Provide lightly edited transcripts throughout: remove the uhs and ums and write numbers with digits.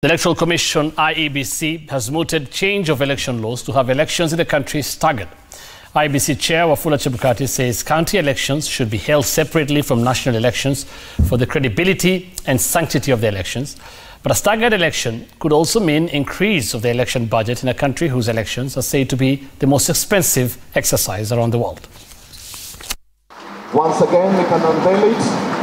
The Electoral Commission, IEBC, has mooted change of election laws to have elections in the country staggered. IEBC Chair Wafula Chebukati says county elections should be held separately from national elections for the credibility and sanctity of the elections. But a staggered election could also mean increase of the election budget in a country whose elections are said to be the most expensive exercise around the world. Once again, we can unveil it.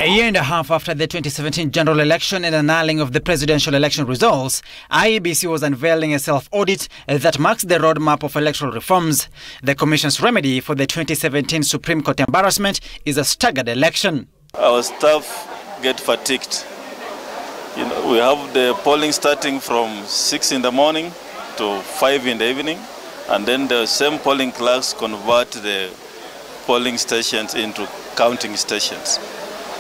A year and a half after the 2017 general election and annulling of the presidential election results, IEBC was unveiling a self-audit that marks the roadmap of electoral reforms. The Commission's remedy for the 2017 Supreme Court embarrassment is a staggered election. Our staff get fatigued. We have the polling starting from 6 in the morning to 5 in the evening, and then the same polling clerks convert the polling stations into counting stations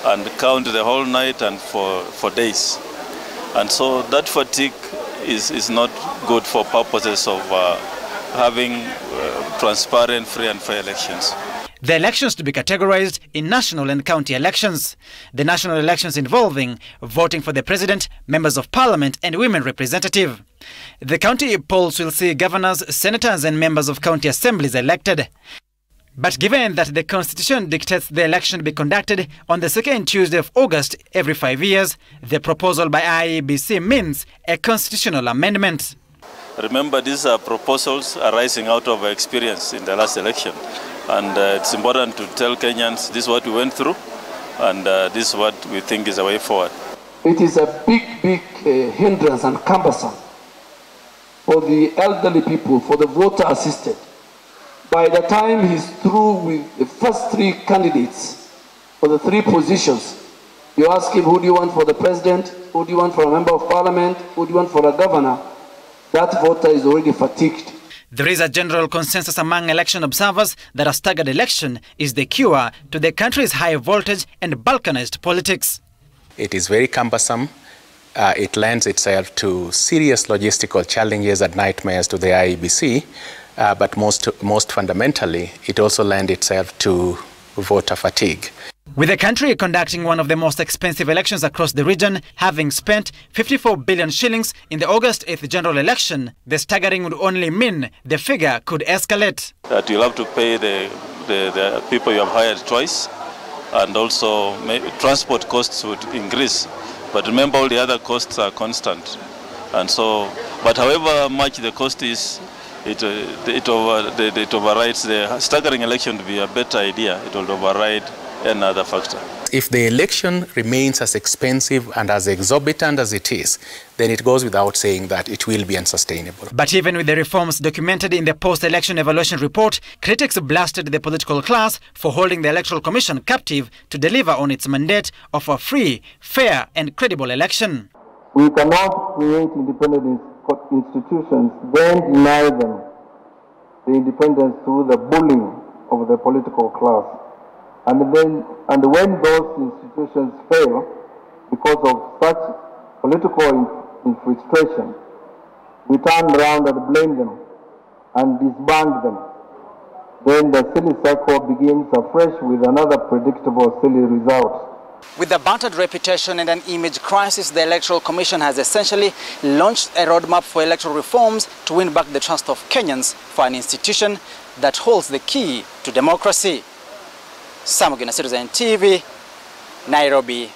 and count the whole night and for days. And so that fatigue is not good for purposes of having transparent, free and fair elections. The elections to be categorized in national and county elections. The national elections involving voting for the president, members of parliament and women representative. The county polls will see governors, senators and members of county assemblies elected. But given that the Constitution dictates the election be conducted on the second Tuesday of August every 5 years, the proposal by IEBC means a constitutional amendment. Remember, these are proposals arising out of experience in the last election. And it's important to tell Kenyans this is what we went through, and this is what we think is the way forward. It is a big hindrance and cumbersome for the elderly people, for the voter assisted. By the time he's through with the first 3 candidates for the 3 positions, you ask him, who do you want for the president, who do you want for a member of parliament, who do you want for a governor, that voter is already fatigued. There is a general consensus among election observers that a staggered election is the cure to the country's high voltage and balkanized politics. It is very cumbersome. It lends itself to serious logistical challenges and nightmares to the IEBC. But most fundamentally, it also lends itself to voter fatigue. With the country conducting one of the most expensive elections across the region, having spent 54 billion shillings in the August 8th general election, the staggering would only mean the figure could escalate. That you'll have to pay the people you have hired twice, and also transport costs would increase. But remember, all the other costs are constant. And so, but however much the cost is, it overrides the staggering election to be a better idea. It will override another factor. If the election remains as expensive and as exorbitant as it is, then it goes without saying that it will be unsustainable. But even with the reforms documented in the post-election evaluation report, critics blasted the political class for holding the Electoral Commission captive to deliver on its mandate of a free, fair and credible election. We cannot create independent institutions, then deny them the independence through the bullying of the political class. And when those institutions fail because of such political infiltration, we turn around and blame them and disband them. Then the silly cycle begins afresh with another predictable silly result. With a battered reputation and an image crisis, the Electoral Commission has essentially launched a roadmap for electoral reforms to win back the trust of Kenyans for an institution that holds the key to democracy. Samugina Citizen TV, Nairobi.